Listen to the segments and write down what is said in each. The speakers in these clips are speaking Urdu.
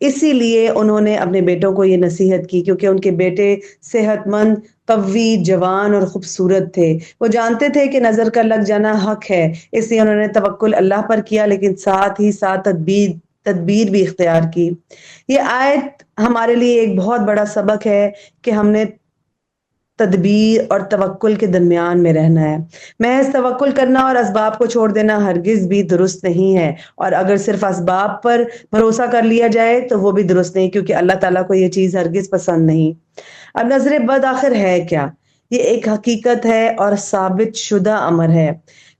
اسی لیے انہوں نے اپنے بیٹوں کو یہ نصیحت کی، کیونکہ ان کے بیٹے صحت مند، قوی، جوان اور خوبصورت تھے۔ وہ جانتے تھے کہ نظر کا لگ جانا حق ہے، اس لیے انہوں نے توکل اللہ پر کیا، لیکن ساتھ ہی ساتھ تدبیر بھی اختیار کی۔ یہ آیت ہمارے لیے ایک بہت بڑا سبق ہے کہ ہم نے تدبیر اور توکل کے درمیان میں رہنا ہے۔ محض توکل کرنا اور اسباب کو چھوڑ دینا ہرگز بھی درست نہیں ہے، اور اگر صرف اسباب پر بھروسہ کر لیا جائے تو وہ بھی درست نہیں، کیونکہ اللہ تعالیٰ کو یہ چیز ہرگز پسند نہیں۔ اب نظر بد آخر ہے کیا؟ یہ ایک حقیقت ہے اور ثابت شدہ امر ہے۔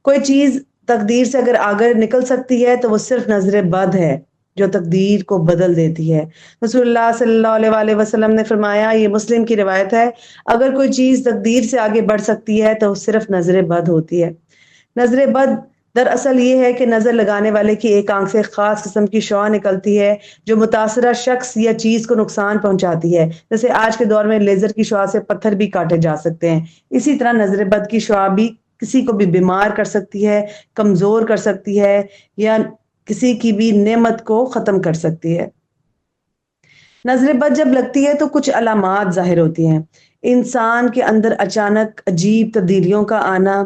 کوئی چیز تقدیر سے اگر آگے نکل سکتی ہے تو وہ صرف نظر بد ہے جو تقدیر کو بدل دیتی ہے۔ رسول اللہ صلی اللہ علیہ وآلہ وسلم نے فرمایا، یہ مسلم کی روایت ہے، اگر کوئی چیز تقدیر سے آگے بڑھ سکتی ہے تو صرف نظر بد ہوتی ہے۔ نظر بد دراصل یہ ہے کہ نظر لگانے والے کی ایک آنکھ سے خاص قسم کی شعاع نکلتی ہے جو متاثرہ شخص یا چیز کو نقصان پہنچاتی ہے، جیسے آج کے دور میں لیزر کی شعاع سے پتھر بھی کاٹے جا سکتے ہیں۔ اسی طرح نظر بد کی شعاع بھی کسی کو بھی بیمار کر سکتی ہے، کمزور کر سکتی ہے، یا کسی کی بھی نعمت کو ختم کر سکتی ہے۔ نظر بد جب لگتی ہے تو کچھ علامات ظاہر ہوتی ہیں۔ انسان کے اندر اچانک عجیب تبدیلیوں کا آنا،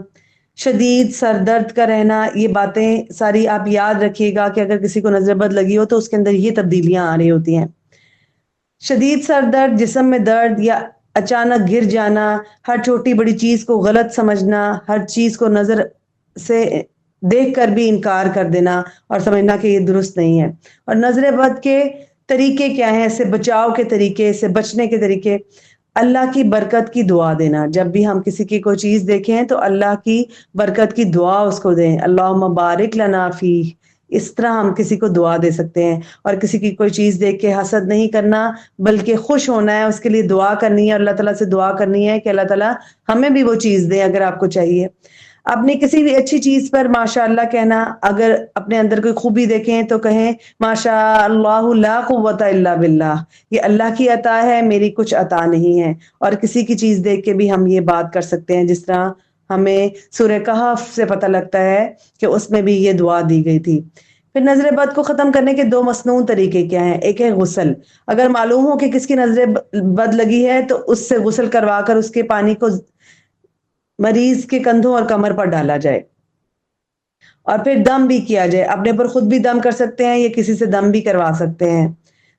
شدید سر درد کا رہنا، یہ باتیں ساری آپ یاد رکھیے گا کہ اگر کسی کو نظر بد لگی ہو تو اس کے اندر یہ تبدیلیاں آ رہی ہوتی ہیں۔ شدید سر درد، جسم میں درد یا اچانک گر جانا، ہر چھوٹی بڑی چیز کو غلط سمجھنا، ہر چیز کو نظر سے دیکھ کر بھی انکار کر دینا اور سمجھنا کہ یہ درست نہیں ہے۔ اور نظر بد کے طریقے کیا ہیں؟ اس سے بچاؤ کے طریقے، اس سے بچنے کے طریقے: اللہ کی برکت کی دعا دینا۔ جب بھی ہم کسی کی کوئی چیز دیکھیں تو اللہ کی برکت کی دعا اس کو دیں، اللہم بارک لنا فیہ۔ اس طرح ہم کسی کو دعا دے سکتے ہیں۔ اور کسی کی کوئی چیز دیکھ کے حسد نہیں کرنا، بلکہ خوش ہونا ہے، اس کے لیے دعا کرنی ہے، اللہ تعالیٰ سے دعا کرنی ہے کہ اللہ تعالیٰ ہمیں بھی وہ چیز دیں اگر آپ کو چاہیے۔ اپنی کسی بھی اچھی چیز پر ماشاء اللہ کہنا، اگر اپنے اندر کوئی خوبی دیکھیں تو کہیں ماشاء اللہ لا قوت الا باللہ، یہ اللہ کی عطا ہے، میری کچھ عطا نہیں ہے۔ اور کسی کی چیز دیکھ کے بھی ہم یہ بات کر سکتے ہیں، جس طرح ہمیں سورہ کہف سے پتہ لگتا ہے کہ اس میں بھی یہ دعا دی گئی تھی۔ پھر نظر بد کو ختم کرنے کے دو مسنون طریقے کیا ہیں؟ ایک ہے غسل۔ اگر معلوم ہو کہ کس کی نظر بد لگی ہے تو اس سے غسل کروا کر اس کے پانی کو مریض کے کندھوں اور کمر پر ڈالا جائے، اور پھر دم بھی کیا جائے۔ اپنے پر خود بھی دم کر سکتے ہیں یا کسی سے دم بھی کروا سکتے ہیں،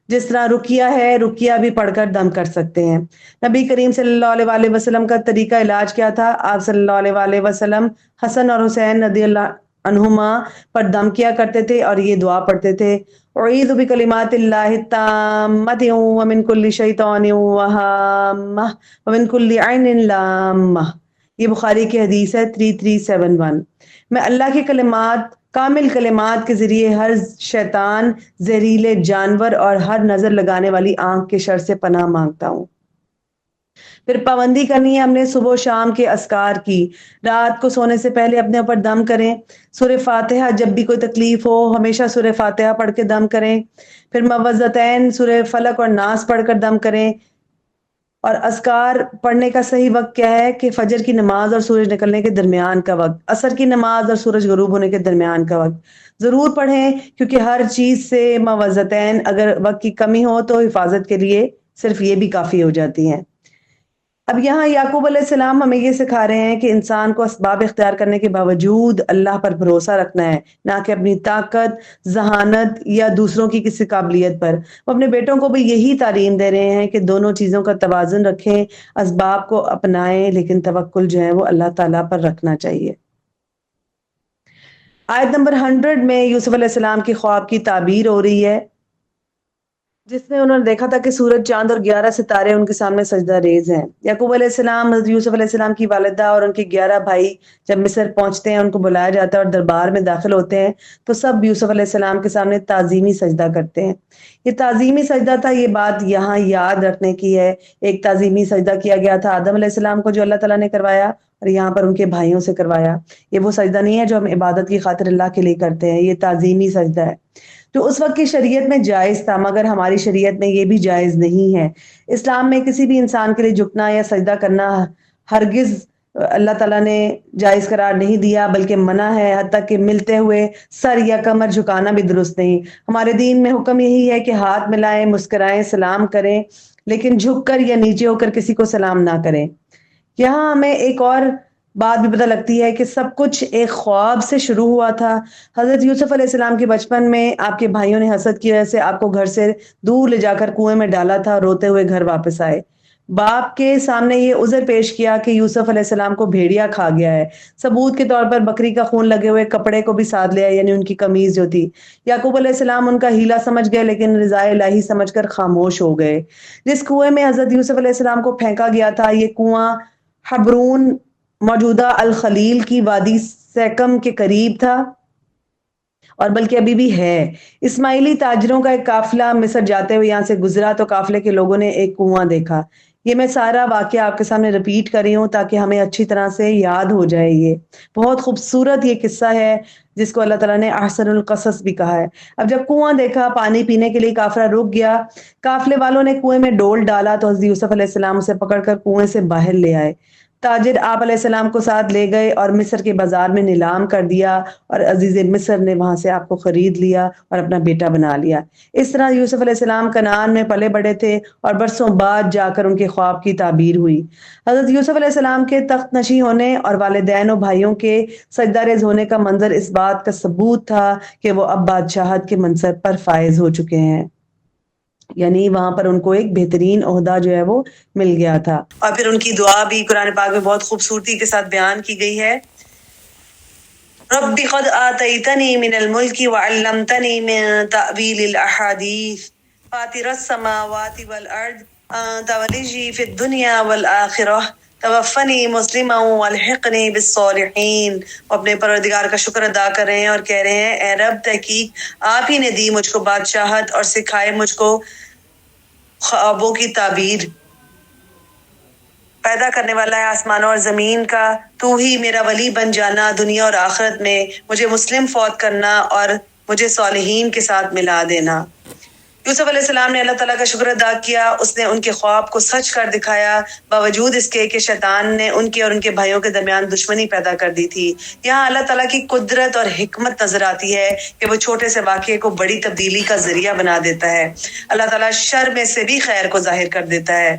جس طرح رقیہ ہے، رقیہ بھی پڑھ کر دم کر سکتے ہیں۔ نبی کریم صلی اللہ علیہ وآلہ وسلم کا طریقہ علاج کیا تھا؟ آپ صلی اللہ علیہ وآلہ وسلم حسن اور حسین رضی اللہ عنہما پر دم کیا کرتے تھے اور یہ دعا پڑھتے تھے: اعوذ بکلمات اللہ التامۃ ومن کل شیطان وہامہ ومن کل عین لامہ۔ یہ بخاری کی حدیث ہے 3371۔ میں اللہ کے کلمات، کامل کلمات کے ذریعے ہر شیطان، زہریلے جانور اور ہر نظر لگانے والی آنکھ کے شر سے پناہ مانگتا ہوں۔ پھر پابندی کرنی ہے ہم نے صبح و شام کے اذکار کی۔ رات کو سونے سے پہلے اپنے اوپر دم کریں۔ سورہ فاتحہ، جب بھی کوئی تکلیف ہو ہمیشہ سورہ فاتحہ پڑھ کے دم کریں۔ پھر معوذتین، سورہ فلق اور ناس پڑھ کر دم کریں۔ اور اذکار پڑھنے کا صحیح وقت کیا ہے؟ کہ فجر کی نماز اور سورج نکلنے کے درمیان کا وقت، عصر کی نماز اور سورج غروب ہونے کے درمیان کا وقت ضرور پڑھیں، کیونکہ ہر چیز سے معوذتین اگر وقت کی کمی ہو تو حفاظت کے لیے صرف یہ بھی کافی ہو جاتی ہیں۔ اب یہاں یعقوب علیہ السلام ہمیں یہ سکھا رہے ہیں کہ انسان کو اسباب اختیار کرنے کے باوجود اللہ پر بھروسہ رکھنا ہے، نہ کہ اپنی طاقت، ذہانت یا دوسروں کی کسی قابلیت پر۔ وہ اپنے بیٹوں کو بھی یہی تعلیم دے رہے ہیں کہ دونوں چیزوں کا توازن رکھیں، اسباب کو اپنائیں، لیکن توکل جو ہے وہ اللہ تعالیٰ پر رکھنا چاہیے۔ آیت نمبر 100 میں یوسف علیہ السلام کی خواب کی تعبیر ہو رہی ہے، جس میں انہوں نے دیکھا تھا کہ سورج، چاند اور 11 ستارے ان کے سامنے سجدہ ریز ہیں۔ یعقوب علیہ السلام، حضرت یوسف علیہ السلام کی والدہ اور ان کے 11 بھائی جب مصر پہنچتے ہیں، ان کو بلایا جاتا ہے اور دربار میں داخل ہوتے ہیں تو سب یوسف علیہ السلام کے سامنے تعظیمی سجدہ کرتے ہیں۔ یہ تعظیمی سجدہ تھا، یہ بات یہاں یاد رکھنے کی ہے۔ ایک تعظیمی سجدہ کیا گیا تھا آدم علیہ السلام کو جو اللہ تعالیٰ نے کروایا، اور یہاں پر ان کے بھائیوں سے کروایا۔ یہ وہ سجدہ نہیں ہے جو ہم عبادت کی خاطر اللہ کے لیے کرتے ہیں، یہ تعظیمی سجدہ ہے جو اس وقت کی شریعت میں جائز تھا، مگر ہماری شریعت میں یہ بھی جائز نہیں ہے۔ اسلام میں کسی بھی انسان کے لیے جھکنا یا سجدہ کرنا ہرگز اللہ تعالیٰ نے جائز قرار نہیں دیا بلکہ منع ہے، حتیٰ کہ ملتے ہوئے سر یا کمر جھکانا بھی درست نہیں۔ ہمارے دین میں حکم یہی ہے کہ ہاتھ ملائیں، مسکرائیں، سلام کریں، لیکن جھک کر یا نیچے ہو کر کسی کو سلام نہ کریں۔ یہاں ہمیں ایک اور بات بھی پتہ لگتی ہے کہ سب کچھ ایک خواب سے شروع ہوا تھا۔ حضرت یوسف علیہ السلام کے بچپن میں آپ کے بھائیوں نے حسد کی وجہ سے آپ کو گھر سے دور لے جا کر کنویں میں ڈالا تھا، روتے ہوئے گھر واپس آئے۔ باپ کے سامنے یہ عذر پیش کیا کہ یوسف علیہ السلام کو بھیڑیا کھا گیا ہے۔ ثبوت کے طور پر بکری کا خون لگے ہوئے کپڑے کو بھی ساتھ لیا، یعنی ان کی قمیض جو تھی۔ یعقوب علیہ السلام ان کا ہیلا سمجھ گئے لیکن رضا الہی سمجھ کر خاموش ہو گئے۔ جس کنویں میں حضرت یوسف علیہ السلام کو پھینکا گیا تھا، یہ کنواں حبرون موجودہ الخلیل کی وادی سیکم کے قریب تھا، اور بلکہ ابھی بھی ہے۔ اسماعیلی تاجروں کا ایک قافلہ مصر جاتے ہوئے یہاں سے گزرا تو قافلے کے لوگوں نے ایک کنواں دیکھا۔ یہ میں سارا واقعہ آپ کے سامنے رپیٹ کر رہی ہوں تاکہ ہمیں اچھی طرح سے یاد ہو جائے۔ یہ بہت خوبصورت یہ قصہ ہے جس کو اللہ تعالیٰ نے احسن القصص بھی کہا ہے۔ اب جب کنواں دیکھا، پانی پینے کے لیے قافلہ رک گیا۔ قافلے والوں نے کنویں میں ڈول ڈالا تو حضرت یوسف علیہ السلام اسے پکڑ کر کنویں سے باہر لے آئے۔ تاجر آپ علیہ السلام کو ساتھ لے گئے اور مصر کے بازار میں نیلام کر دیا، اور عزیز مصر نے وہاں سے آپ کو خرید لیا اور اپنا بیٹا بنا لیا۔ اس طرح یوسف علیہ السلام کنعان میں پلے بڑے تھے اور برسوں بعد جا کر ان کے خواب کی تعبیر ہوئی۔ حضرت یوسف علیہ السلام کے تخت نشین ہونے اور والدین و بھائیوں کے سجدہ ریز ہونے کا منظر اس بات کا ثبوت تھا کہ وہ اب بادشاہت کے منصب پر فائز ہو چکے ہیں، یعنی وہاں پر ان کو ایک بہترین عہدہ جو ہے وہ مل گیا تھا۔ اور پھر ان کی دعا بھی قرآن پاک میں بہت خوبصورتی کے ساتھ بیان کی گئی ہے۔ رب قد آتیتنی من الملک وعلمتنی من تأویل الاحادیث فاطر السماوات والارض انت ولی فی الدنیا والآخرہ توفنی مسلما والحقنی بالصالحین۔ وہ اپنے پروردگار کا شکر ادا کر رہے ہیں اور کہہ رہے ہیں اے رب، تحقیق آپ ہی نے دی مجھ کو بادشاہت اور سکھائے مجھ کو خوابوں کی تعبیر۔ پیدا کرنے والا ہے آسمانوں اور زمین کا، تو ہی میرا ولی بن جانا دنیا اور آخرت میں، مجھے مسلم فوت کرنا اور مجھے صالحین کے ساتھ ملا دینا۔ یوسف علیہ السلام نے اللہ تعالیٰ کا شکر ادا کیا، اس نے ان کے خواب کو سچ کر دکھایا باوجود اس کے کہ شیطان نے ان کے اور ان کے بھائیوں کے درمیان دشمنی پیدا کر دی تھی۔ یہاں اللہ تعالیٰ کی قدرت اور حکمت نظر آتی ہے کہ وہ چھوٹے سے واقعے کو بڑی تبدیلی کا ذریعہ بنا دیتا ہے۔ اللہ تعالیٰ شر میں سے بھی خیر کو ظاہر کر دیتا ہے۔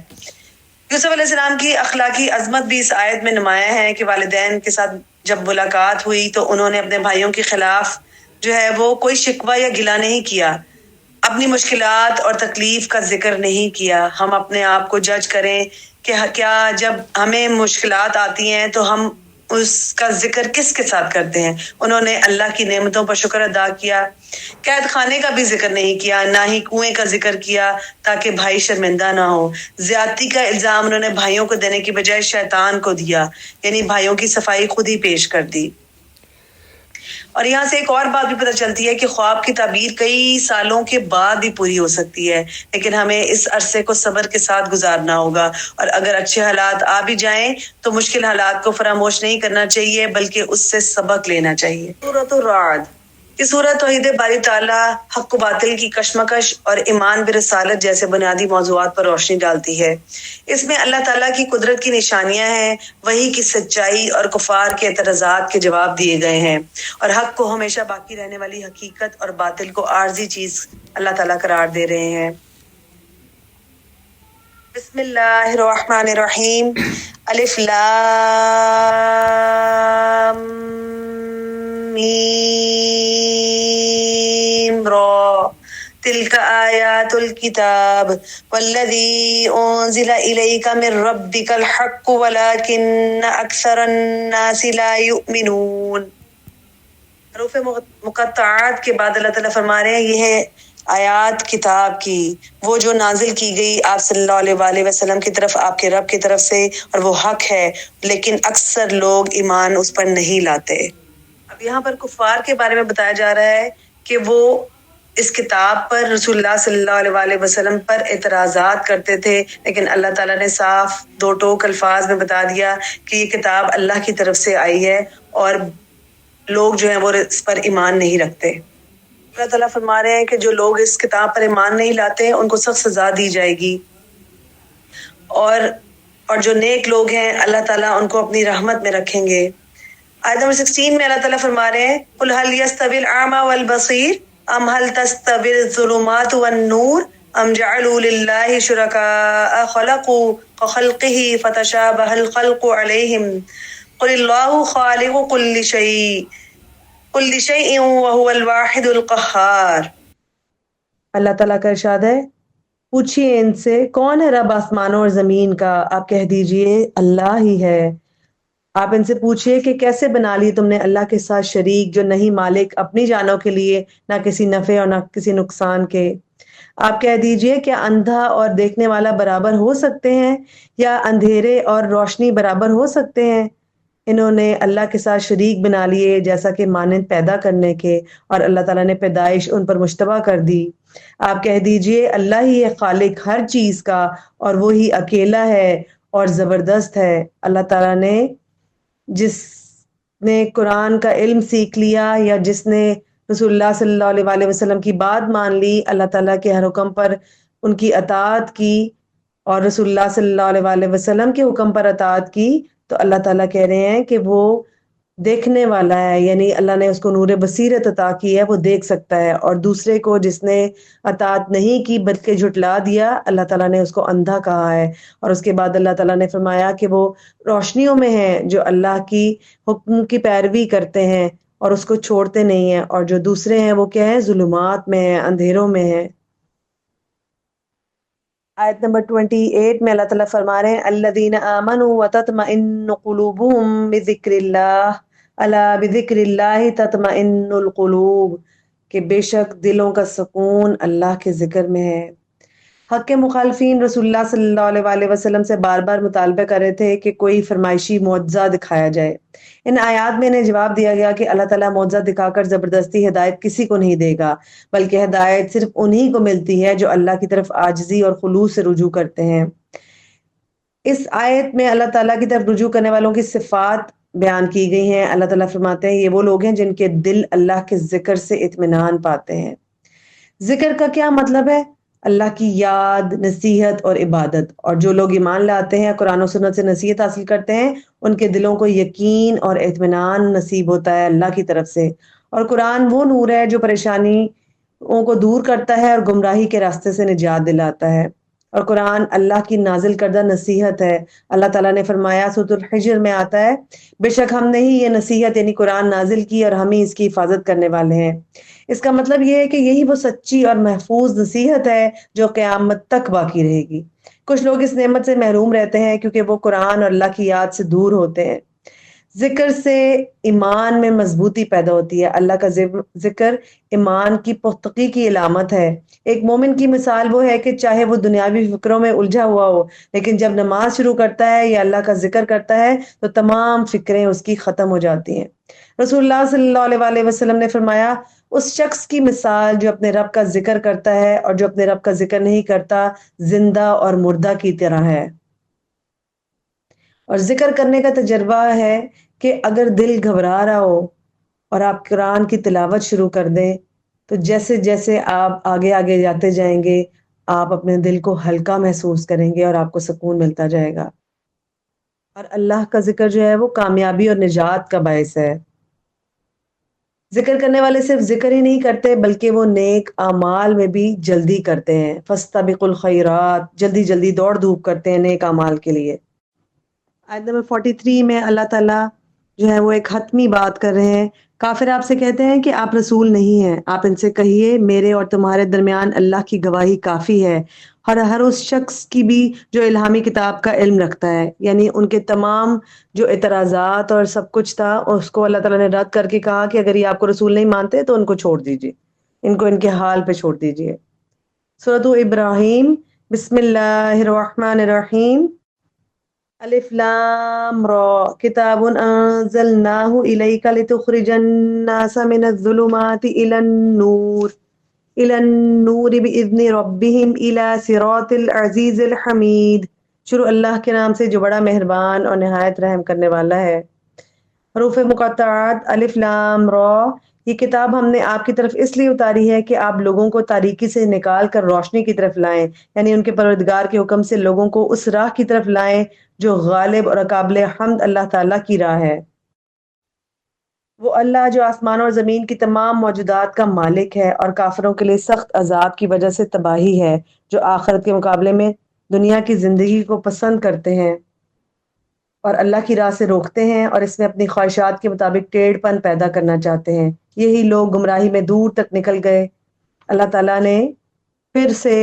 یوسف علیہ السلام کی اخلاقی عظمت بھی اس آیت میں نمایاں ہے کہ والدین کے ساتھ جب ملاقات ہوئی تو انہوں نے اپنے بھائیوں کے خلاف جو ہے وہ کوئی شکوہ یا گلہ نہیں کیا، اپنی مشکلات اور تکلیف کا ذکر نہیں کیا۔ ہم اپنے آپ کو جج کریں کہ کیا جب ہمیں مشکلات آتی ہیں تو ہم اس کا ذکر کس کے ساتھ کرتے ہیں؟ انہوں نے اللہ کی نعمتوں پر شکر ادا کیا، قید خانے کا بھی ذکر نہیں کیا، نہ ہی کنویں کا ذکر کیا تاکہ بھائی شرمندہ نہ ہو۔ زیادتی کا الزام انہوں نے بھائیوں کو دینے کی بجائے شیطان کو دیا، یعنی بھائیوں کی صفائی خود ہی پیش کر دی۔ اور یہاں سے ایک اور بات بھی پتہ چلتی ہے کہ خواب کی تعبیر کئی سالوں کے بعد بھی پوری ہو سکتی ہے، لیکن ہمیں اس عرصے کو صبر کے ساتھ گزارنا ہوگا، اور اگر اچھے حالات آ بھی جائیں تو مشکل حالات کو فراموش نہیں کرنا چاہیے بلکہ اس سے سبق لینا چاہیے۔ سورۃ الرعد، یہ سورۃ توحید باری تعالیٰ، حق و باطل کی کشمکش اور ایمان برسالت جیسے بنیادی موضوعات پر روشنی ڈالتی ہے۔ اس میں اللہ تعالیٰ کی قدرت کی نشانیاں ہیں، وحی کی سچائی اور کفار کے اعتراضات کے جواب دیے گئے ہیں، اور حق کو ہمیشہ باقی رہنے والی حقیقت اور باطل کو عارضی چیز اللہ تعالیٰ قرار دے رہے ہیں۔ بسم اللہ الرحمن الرحیم، الف لام میم را تلک آیات الکتاب والذی انزل الیک من ربک الحق ولکن اکثر الناس لا یؤمنون۔ حروف مقطعات کے بعد اللہ تعالیٰ فرما رہے ہیں یہ ہے آیات کتاب کی، وہ جو نازل کی گئی آپ صلی اللہ علیہ وسلم کی طرف آپ کے رب کی طرف سے، اور وہ حق ہے لیکن اکثر لوگ ایمان اس پر نہیں لاتے۔ اب یہاں پر کفار کے بارے میں بتایا جا رہا ہے کہ وہ اس کتاب پر رسول اللہ صلی اللہ علیہ وسلم پر اعتراضات کرتے تھے، لیکن اللہ تعالیٰ نے صاف دو ٹوک الفاظ میں بتا دیا کہ یہ کتاب اللہ کی طرف سے آئی ہے اور لوگ جو ہیں وہ اس پر ایمان نہیں رکھتے۔ اللہ تعالیٰ فرما رہے ہیں کہ جو لوگ اس کتاب پر ایمان نہیں لاتے ان کو سخت سزا دی جائے گی، اور اور جو نیک لوگ ہیں اللہ تعالیٰ ان کو اپنی رحمت میں رکھیں گے۔ آیت نمبر 16 میں اللہ تعالیٰ فرما رہے ہیں قُلْ هَلْ يَسْتَوِي الْأَعْمَى وَالْبَصِيرُ أَمْ هَلْ تَسْتَوِي الظُّلُمَاتُ وَالنُّورُ أَمْ جَعَلُوا لِلَّهِ شُرَكَاءَ خَلَقُوا كَخَلْقِهِ فَتَشَابَهَ الْخَلْقُ عَلَيْهِمْ قُلِ اللَّهُ خَالِقُ كُلِّ شَيْءٍ وَهُوَ الْوَاحِدُ الْقَهَّارُ۔ اللہ تعالیٰ کا ارشاد ہے پوچھیے ان سے کون ہے رب آسمانوں اور زمین کا، آپ کہہ دیجئے اللہ ہی ہے۔ آپ ان سے پوچھئے کہ کیسے بنا لی تم نے اللہ کے ساتھ شریک جو نہیں مالک اپنی جانوں کے لیے نہ کسی نفع اور نہ کسی نقصان کے۔ آپ کہہ دیجئے کہ اندھا اور دیکھنے والا برابر ہو سکتے ہیں یا اندھیرے اور روشنی برابر ہو سکتے ہیں؟ انہوں نے اللہ کے ساتھ شریک بنا لیے جیسا کہ مانند پیدا کرنے کے، اور اللہ تعالیٰ نے پیدائش ان پر مشتبہ کر دی۔ آپ کہہ دیجئے اللہ ہی ہے خالق ہر چیز کا اور وہی اکیلا ہے اور زبردست ہے۔ اللہ تعالیٰ نے جس نے قرآن کا علم سیکھ لیا یا جس نے رسول اللہ صلی اللہ علیہ وسلم کی بات مان لی، اللہ تعالیٰ کے ہر حکم پر ان کی اطاعت کی اور رسول اللہ صلی اللہ علیہ وسلم کے حکم پر اطاعت کی، تو اللہ تعالیٰ کہہ رہے ہیں کہ وہ دیکھنے والا ہے، یعنی اللہ نے اس کو نور بصیرت عطا کی ہے، وہ دیکھ سکتا ہے۔ اور دوسرے کو جس نے اطاعت نہیں کی بلکہ جھٹلا دیا، اللہ تعالیٰ نے اس کو اندھا کہا ہے۔ اور اس کے بعد اللہ تعالیٰ نے فرمایا کہ وہ روشنیوں میں ہیں جو اللہ کی حکم کی پیروی کرتے ہیں اور اس کو چھوڑتے نہیں ہیں، اور جو دوسرے ہیں وہ کیا ہیں؟ ظلمات میں ہیں، اندھیروں میں ہیں۔ آیت نمبر 28 میں اللہ تعالیٰ فرما رہے ہیں الذین آمنوا وتطمئن قلوبهم بذکر اللہ الا بذکر اللہ تطمئن القلوب، کہ بے شک دلوں کا سکون اللہ کے ذکر میں ہے۔ حق کے مخالفین رسول اللہ صلی اللہ علیہ وسلم سے بار بار مطالبہ کر رہے تھے کہ کوئی فرمائشی معجزہ دکھایا جائے۔ ان آیات میں انہیں جواب دیا گیا کہ اللہ تعالیٰ معجزہ دکھا کر زبردستی ہدایت کسی کو نہیں دے گا، بلکہ ہدایت صرف انہی کو ملتی ہے جو اللہ کی طرف عاجزی اور خلوص سے رجوع کرتے ہیں۔ اس آیت میں اللہ تعالیٰ کی طرف رجوع کرنے والوں کی صفات بیان کی گئی ہیں۔ اللہ تعالیٰ فرماتے ہیں یہ وہ لوگ ہیں جن کے دل اللہ کے ذکر سے اطمینان پاتے ہیں۔ ذکر کا کیا مطلب ہے؟ اللہ کی یاد، نصیحت اور عبادت۔ اور جو لوگ ایمان لاتے ہیں، قرآن و سنت سے نصیحت حاصل کرتے ہیں، ان کے دلوں کو یقین اور اطمینان نصیب ہوتا ہے اللہ کی طرف سے۔ اور قرآن وہ نور ہے جو پریشانیوں کو دور کرتا ہے اور گمراہی کے راستے سے نجات دلاتا ہے۔ اور قرآن اللہ کی نازل کردہ نصیحت ہے۔ اللہ تعالیٰ نے فرمایا سورۃ الحجر میں آتا ہے بے شک ہم نے ہی یہ نصیحت یعنی قرآن نازل کی اور ہم ہی اس کی حفاظت کرنے والے ہیں۔ اس کا مطلب یہ ہے کہ یہی وہ سچی اور محفوظ نصیحت ہے جو قیامت تک باقی رہے گی۔ کچھ لوگ اس نعمت سے محروم رہتے ہیں کیونکہ وہ قرآن اور اللہ کی یاد سے دور ہوتے ہیں۔ ذکر سے ایمان میں مضبوطی پیدا ہوتی ہے۔ اللہ کا ذکر ایمان کی پختگی کی علامت ہے۔ ایک مومن کی مثال وہ ہے کہ چاہے وہ دنیاوی فکروں میں الجھا ہوا ہو، لیکن جب نماز شروع کرتا ہے یا اللہ کا ذکر کرتا ہے تو تمام فکریں اس کی ختم ہو جاتی ہیں۔ رسول اللہ صلی اللہ علیہ وسلم نے فرمایا اس شخص کی مثال جو اپنے رب کا ذکر کرتا ہے اور جو اپنے رب کا ذکر نہیں کرتا زندہ اور مردہ کی طرح ہے۔ اور ذکر کرنے کا تجربہ ہے کہ اگر دل گھبرا رہا ہو اور آپ قرآن کی تلاوت شروع کر دیں تو جیسے جیسے آپ آگے آگے جاتے جائیں گے آپ اپنے دل کو ہلکا محسوس کریں گے اور آپ کو سکون ملتا جائے گا۔ اور اللہ کا ذکر جو ہے وہ کامیابی اور نجات کا باعث ہے۔ ذکر کرنے والے صرف ذکر ہی نہیں کرتے بلکہ وہ نیک اعمال میں بھی جلدی کرتے ہیں۔ فاستبقوا الخیرات، جلدی جلدی دوڑ دھوپ کرتے ہیں نیک اعمال کے لیے۔ آیت نمبر 43 میں اللہ تعالیٰ جو ہے وہ ایک حتمی بات کر رہے ہیں۔ کافر آپ سے کہتے ہیں کہ آپ رسول نہیں ہیں، آپ ان سے کہیے میرے اور تمہارے درمیان اللہ کی گواہی کافی ہے، ہر اس شخص کی بھی جو الہامی کتاب کا علم رکھتا ہے۔ یعنی ان کے تمام جو اعتراضات اور سب کچھ تھا اس کو اللہ تعالیٰ نے رد کر کے کہا کہ اگر یہ آپ کو رسول نہیں مانتے تو ان کو چھوڑ دیجیے، ان کو ان کے حال پہ چھوڑ دیجیے۔ سورۃ ابراہیم، بسم اللہ الرحمن الرحیم، الف لام را کتاب انزلناه الیک لتخرج الناس من الظلمات الى النور باذن ربهم الى صراط العزیز الحمید۔ شروع اللہ کے نام سے جو بڑا مہربان اور نہایت رحم کرنے والا ہے۔ حروف مقطعات الف لام را، یہ کتاب ہم نے آپ کی طرف اس لیے اتاری ہے کہ آپ لوگوں کو تاریکی سے نکال کر روشنی کی طرف لائیں، یعنی ان کے پروردگار کے حکم سے لوگوں کو اس راہ کی طرف لائیں جو غالب اور قابل حمد اللہ تعالیٰ کی راہ ہے۔ وہ اللہ جو آسمان اور زمین کی تمام موجودات کا مالک ہے اور کافروں کے لیے سخت عذاب کی وجہ سے تباہی ہے، جو آخرت کے مقابلے میں دنیا کی زندگی کو پسند کرتے ہیں اور اللہ کی راہ سے روکتے ہیں اور اس میں اپنی خواہشات کے مطابق ٹیڑھ پن پیدا کرنا چاہتے ہیں، یہی لوگ گمراہی میں دور تک نکل گئے۔ اللہ تعالیٰ نے پھر سے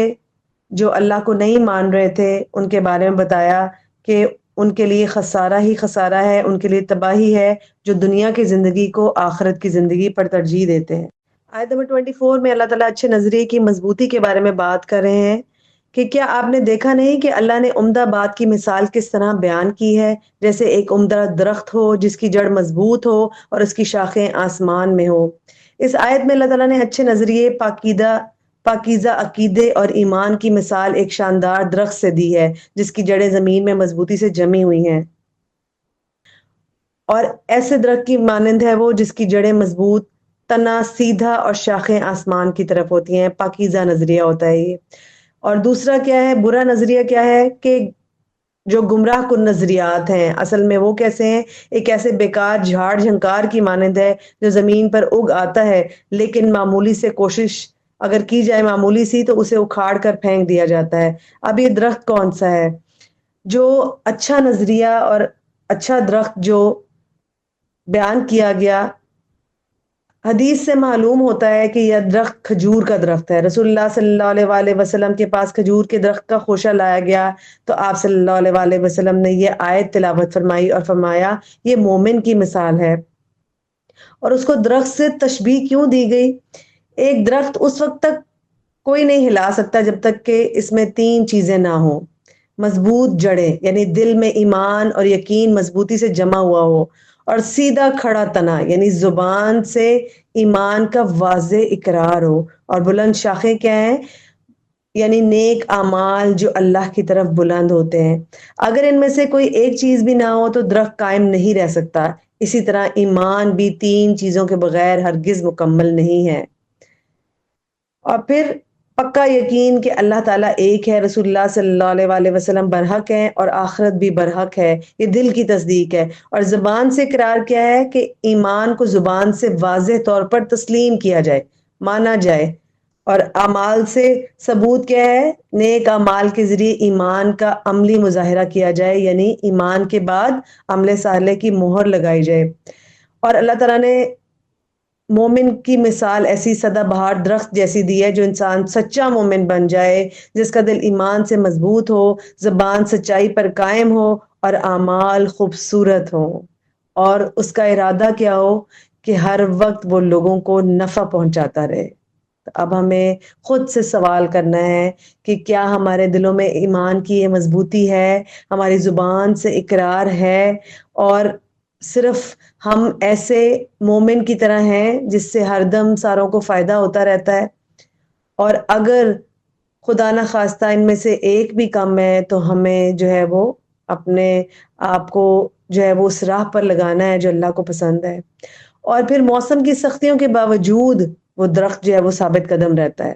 جو اللہ کو نہیں مان رہے تھے ان کے بارے میں بتایا کہ ان کے لیے خسارہ ہی خسارہ ہے، ان کے لیے تباہی ہے جو دنیا کی زندگی کو آخرت کی زندگی پر ترجیح دیتے ہیں۔ آیت نمبر 24 میں اللہ تعالیٰ اچھے نظریے کی مضبوطی کے بارے میں بات کر رہے ہیں کہ کیا آپ نے دیکھا نہیں کہ اللہ نے عمدہ بات کی مثال کس طرح بیان کی ہے، جیسے ایک عمدہ درخت ہو جس کی جڑ مضبوط ہو اور اس کی شاخیں آسمان میں ہو۔ اس آیت میں اللہ تعالیٰ نے اچھے نظریے، پاکیزہ عقیدے اور ایمان کی مثال ایک شاندار درخت سے دی ہے جس کی جڑیں زمین میں مضبوطی سے جمی ہوئی ہیں، اور ایسے درخت کی مانند ہے وہ جس کی جڑیں مضبوط، تنا سیدھا اور شاخیں آسمان کی طرف ہوتی ہیں۔ پاکیزہ نظریہ ہوتا ہے یہ۔ اور دوسرا کیا ہے، برا نظریہ کیا ہے کہ جو گمراہ کن نظریات ہیں، اصل میں وہ کیسے ہیں، ایک ایسے بیکار جھاڑ جھنکار کی مانند ہے جو زمین پر اگ آتا ہے لیکن معمولی سے کوشش اگر کی جائے معمولی سی تو اسے اکھاڑ کر پھینک دیا جاتا ہے۔ اب یہ درخت کون سا ہے؟ جو اچھا نظریہ اور اچھا درخت جو بیان کیا گیا، حدیث سے معلوم ہوتا ہے کہ یہ درخت کھجور کا درخت ہے۔ رسول اللہ صلی اللہ علیہ وآلہ وسلم کے پاس کھجور کے درخت کا خوشہ لایا گیا تو آپ صلی اللہ علیہ وآلہ وسلم نے یہ آیت تلاوت فرمائی اور فرمایا یہ مومن کی مثال ہے۔ اور اس کو درخت سے تشبیہ کیوں دی گئی؟ ایک درخت اس وقت تک کوئی نہیں ہلا سکتا جب تک کہ اس میں تین چیزیں نہ ہوں: مضبوط جڑیں یعنی دل میں ایمان اور یقین مضبوطی سے جمع ہوا ہو، اور سیدھا کھڑا تنا یعنی زبان سے ایمان کا واضح اقرار ہو، اور بلند شاخیں کیا ہیں؟ یعنی نیک اعمال جو اللہ کی طرف بلند ہوتے ہیں۔ اگر ان میں سے کوئی ایک چیز بھی نہ ہو تو درخت قائم نہیں رہ سکتا۔ اسی طرح ایمان بھی تین چیزوں کے بغیر ہرگز مکمل نہیں ہے۔ اور پھر پکا یقین کہ اللہ تعالیٰ ایک ہے، رسول اللہ صلی اللہ علیہ وآلہ وسلم برحق ہیں اور آخرت بھی برحق ہے، یہ دل کی تصدیق ہے۔ اور زبان سے اقرار کیا ہے کہ ایمان کو زبان سے واضح طور پر تسلیم کیا جائے، مانا جائے، اور اعمال سے ثبوت کیا ہے؟ نیک اعمال کے ذریعے ایمان کا عملی مظاہرہ کیا جائے، یعنی ایمان کے بعد عمل صالح کی مہر لگائی جائے۔ اور اللہ تعالیٰ نے مومن کی مثال ایسی سدا بہار درخت جیسی دی ہے جو انسان سچا مومن بن جائے، جس کا دل ایمان سے مضبوط ہو، زبان سچائی پر قائم ہو اور اعمال خوبصورت ہو، اور اس کا ارادہ کیا ہو کہ ہر وقت وہ لوگوں کو نفع پہنچاتا رہے۔ اب ہمیں خود سے سوال کرنا ہے کہ کیا ہمارے دلوں میں ایمان کی یہ مضبوطی ہے، ہماری زبان سے اقرار ہے، اور صرف ہم ایسے مومن کی طرح ہیں جس سے ہر دم ساروں کو فائدہ ہوتا رہتا ہے، اور اگر خدا نہ خواستہ ان میں سے ایک بھی کم ہے تو ہمیں جو ہے وہ اپنے آپ کو جو ہے وہ اس راہ پر لگانا ہے جو اللہ کو پسند ہے۔ اور پھر موسم کی سختیوں کے باوجود وہ درخت جو ہے وہ ثابت قدم رہتا ہے۔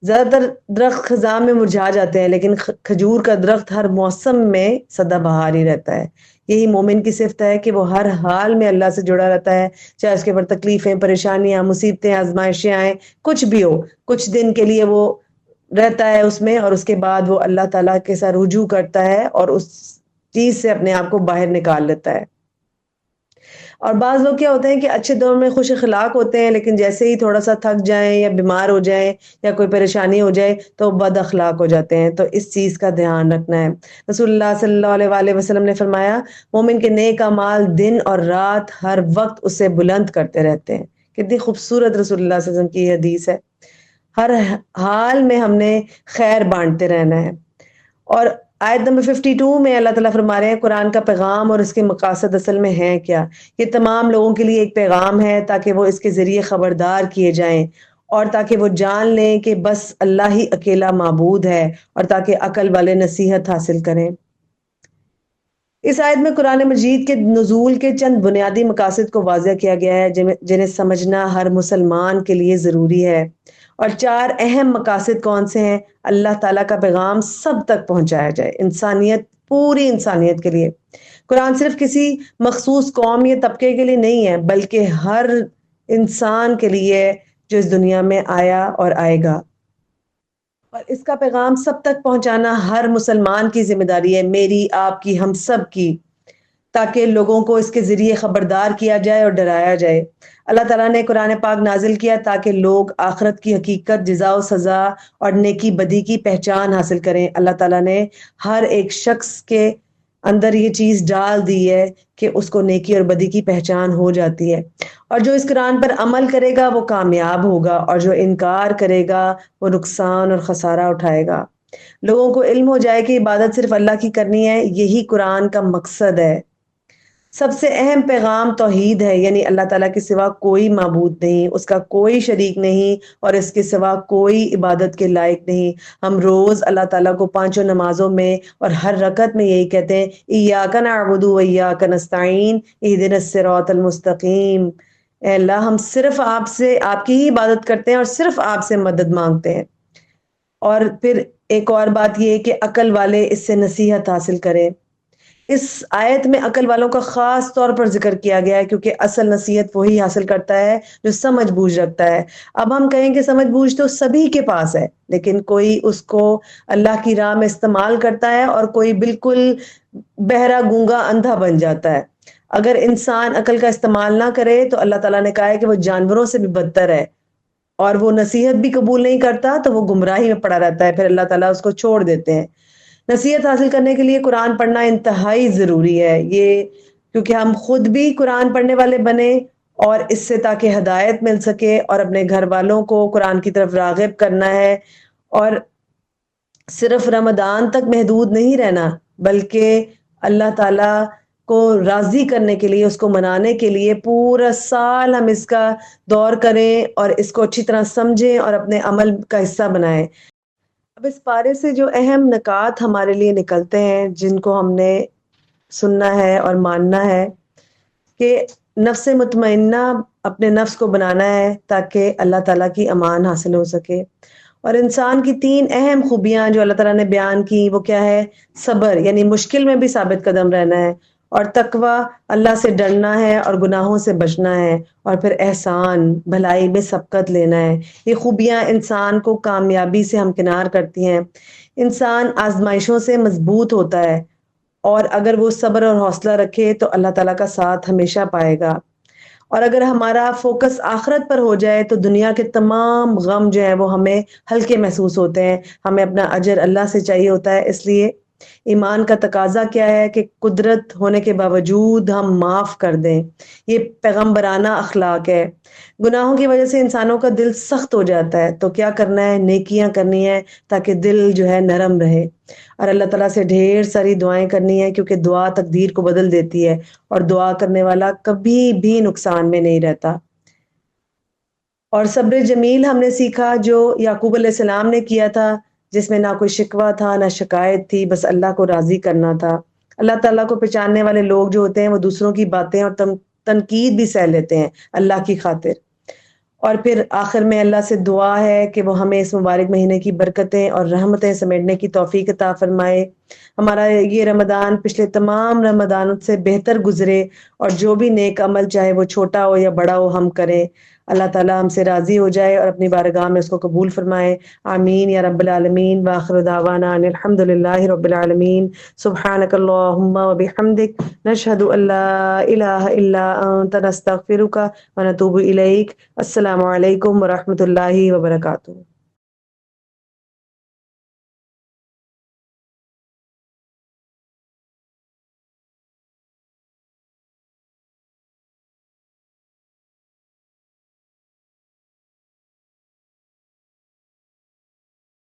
زیادہ تر درخت خزاں میں مرجھا جاتے ہیں لیکن کھجور کا درخت ہر موسم میں سدا بہار ہی رہتا ہے۔ یہی مومن کی صفت ہے کہ وہ ہر حال میں اللہ سے جڑا رہتا ہے، چاہے اس کے پر تکلیفیں، پریشانیاں، مصیبتیں، آزمائشیں آئیں، کچھ بھی ہو، کچھ دن کے لیے وہ رہتا ہے اس میں، اور اس کے بعد وہ اللہ تعالیٰ کے ساتھ رجوع کرتا ہے اور اس چیز سے اپنے آپ کو باہر نکال لیتا ہے۔ اور بعض لوگ کیا ہوتے ہیں کہ اچھے دور میں خوش اخلاق ہوتے ہیں لیکن جیسے ہی تھوڑا سا تھک جائیں یا بیمار ہو جائیں یا کوئی پریشانی ہو جائے تو بد اخلاق ہو جاتے ہیں۔ تو اس چیز کا دھیان رکھنا ہے۔ رسول اللہ صلی اللہ علیہ وآلہ وسلم نے فرمایا مومن کے نیک اعمال دن اور رات ہر وقت اسے بلند کرتے رہتے ہیں۔ کتنی خوبصورت رسول اللہ صلی اللہ علیہ وسلم کی حدیث ہے۔ ہر حال میں ہم نے خیر بانٹتے رہنا ہے۔ اور آیت نمبر 52 میں اللہ تعالیٰ فرما رہے ہیں قرآن کا پیغام اور اس کے مقاصد اصل میں ہیں کیا؟ یہ تمام لوگوں کے لیے ایک پیغام ہے تاکہ وہ اس کے ذریعے خبردار کیے جائیں، اور تاکہ وہ جان لیں کہ بس اللہ ہی اکیلا معبود ہے، اور تاکہ عقل والے نصیحت حاصل کریں۔ اس آیت میں قرآن مجید کے نزول کے چند بنیادی مقاصد کو واضح کیا گیا ہے جنہیں سمجھنا ہر مسلمان کے لیے ضروری ہے، اور 4 اہم مقاصد کون سے ہیں؟ اللہ تعالیٰ کا پیغام سب تک پہنچایا جائے، پوری انسانیت کے لیے۔ قرآن صرف کسی مخصوص قوم یا طبقے کے لیے نہیں ہے، بلکہ ہر انسان کے لیے جو اس دنیا میں آیا اور آئے گا، اور اس کا پیغام سب تک پہنچانا ہر مسلمان کی ذمہ داری ہے، میری، آپ کی، ہم سب کی، تاکہ لوگوں کو اس کے ذریعے خبردار کیا جائے اور ڈرایا جائے۔ اللہ تعالیٰ نے قرآن پاک نازل کیا تاکہ لوگ آخرت کی حقیقت، جزا و سزا اور نیکی بدی کی پہچان حاصل کریں۔ اللہ تعالیٰ نے ہر ایک شخص کے اندر یہ چیز ڈال دی ہے کہ اس کو نیکی اور بدی کی پہچان ہو جاتی ہے، اور جو اس قرآن پر عمل کرے گا وہ کامیاب ہوگا، اور جو انکار کرے گا وہ نقصان اور خسارہ اٹھائے گا۔ لوگوں کو علم ہو جائے کہ عبادت صرف اللہ کی کرنی ہے، یہی قرآن کا مقصد ہے۔ سب سے اہم پیغام توحید ہے، یعنی اللہ تعالیٰ کے سوا کوئی معبود نہیں، اس کا کوئی شریک نہیں، اور اس کے سوا کوئی عبادت کے لائق نہیں۔ ہم روز اللہ تعالیٰ کو 5 نمازوں میں اور ہر رکعت میں یہی کہتے ہیں، ایاک نعبد و ایاک نستعین اہدنا الصراط المستقیم۔ اے اللہ، ہم صرف آپ کی ہی عبادت کرتے ہیں اور صرف آپ سے مدد مانگتے ہیں۔ اور پھر ایک اور بات یہ ہے کہ عقل والے اس سے نصیحت حاصل کریں۔ اس آیت میں عقل والوں کا خاص طور پر ذکر کیا گیا ہے، کیونکہ اصل نصیحت وہی حاصل کرتا ہے جو سمجھ بوجھ رکھتا ہے۔ اب ہم کہیں کہ سمجھ بوجھ تو سبھی کے پاس ہے، لیکن کوئی اس کو اللہ کی راہ میں استعمال کرتا ہے اور کوئی بالکل بہرا گونگا اندھا بن جاتا ہے۔ اگر انسان عقل کا استعمال نہ کرے تو اللہ تعالیٰ نے کہا ہے کہ وہ جانوروں سے بھی بدتر ہے، اور وہ نصیحت بھی قبول نہیں کرتا تو وہ گمراہی میں پڑا رہتا ہے، پھر اللہ تعالیٰ اس کو چھوڑ دیتے ہیں۔ نصیحت حاصل کرنے کے لیے قرآن پڑھنا انتہائی ضروری ہے، یہ کیونکہ ہم خود بھی قرآن پڑھنے والے بنے، اور اس سے تاکہ ہدایت مل سکے، اور اپنے گھر والوں کو قرآن کی طرف راغب کرنا ہے، اور صرف رمضان تک محدود نہیں رہنا، بلکہ اللہ تعالیٰ کو راضی کرنے کے لیے، اس کو منانے کے لیے پورا سال ہم اس کا دور کریں اور اس کو اچھی طرح سمجھیں اور اپنے عمل کا حصہ بنائیں۔ اب اس پارے سے جو اہم نکات ہمارے لیے نکلتے ہیں، جن کو ہم نے سننا ہے اور ماننا ہے، کہ نفس مطمئنہ اپنے نفس کو بنانا ہے تاکہ اللہ تعالیٰ کی امان حاصل ہو سکے، اور انسان کی 3 اہم خوبیاں جو اللہ تعالیٰ نے بیان کی وہ کیا ہے؟ صبر، یعنی مشکل میں بھی ثابت قدم رہنا ہے، اور تقوی، اللہ سے ڈرنا ہے اور گناہوں سے بچنا ہے، اور پھر احسان، بھلائی میں سبقت لینا ہے۔ یہ خوبیاں انسان کو کامیابی سے ہمکنار کرتی ہیں۔ انسان آزمائشوں سے مضبوط ہوتا ہے، اور اگر وہ صبر اور حوصلہ رکھے تو اللہ تعالیٰ کا ساتھ ہمیشہ پائے گا۔ اور اگر ہمارا فوکس آخرت پر ہو جائے تو دنیا کے تمام غم جو ہیں وہ ہمیں ہلکے محسوس ہوتے ہیں، ہمیں اپنا اجر اللہ سے چاہیے ہوتا ہے۔ اس لیے ایمان کا تقاضا کیا ہے کہ قدرت ہونے کے باوجود ہم معاف کر دیں، یہ پیغمبرانہ اخلاق ہے۔ گناہوں کی وجہ سے انسانوں کا دل سخت ہو جاتا ہے، تو کیا کرنا ہے؟ نیکیاں کرنی ہے تاکہ دل جو ہے نرم رہے، اور اللہ تعالیٰ سے ڈھیر ساری دعائیں کرنی ہے، کیونکہ دعا تقدیر کو بدل دیتی ہے، اور دعا کرنے والا کبھی بھی نقصان میں نہیں رہتا۔ اور صبر جمیل ہم نے سیکھا جو یعقوب علیہ السلام نے کیا تھا، جس میں نہ کوئی شکوہ تھا نہ شکایت تھی، بس اللہ کو راضی کرنا تھا۔ اللہ تعالیٰ کو پہچاننے والے لوگ جو ہوتے ہیں وہ دوسروں کی باتیں اور تنقید بھی سہ لیتے ہیں اللہ کی خاطر۔ اور پھر آخر میں اللہ سے دعا ہے کہ وہ ہمیں اس مبارک مہینے کی برکتیں اور رحمتیں سمیٹنے کی توفیق عطا فرمائے، ہمارا یہ رمضان پچھلے تمام رمضانوں سے بہتر گزرے، اور جو بھی نیک عمل چاہے وہ چھوٹا ہو یا بڑا ہو ہم کریں، اللہ تعالیٰ ہم سے راضی ہو جائے اور اپنی بارگاہ میں اس کو قبول فرمائے۔ آمین یا رب العالمین، وآخر دعوانا ان الحمد للہ رب العالمین۔ سبحانک اللہم وبحمدک، نشہد ان لا الہ الا انت، نستغفرک ونتوب الیک۔ السلام علیکم ورحمۃ اللہ وبرکاتہ۔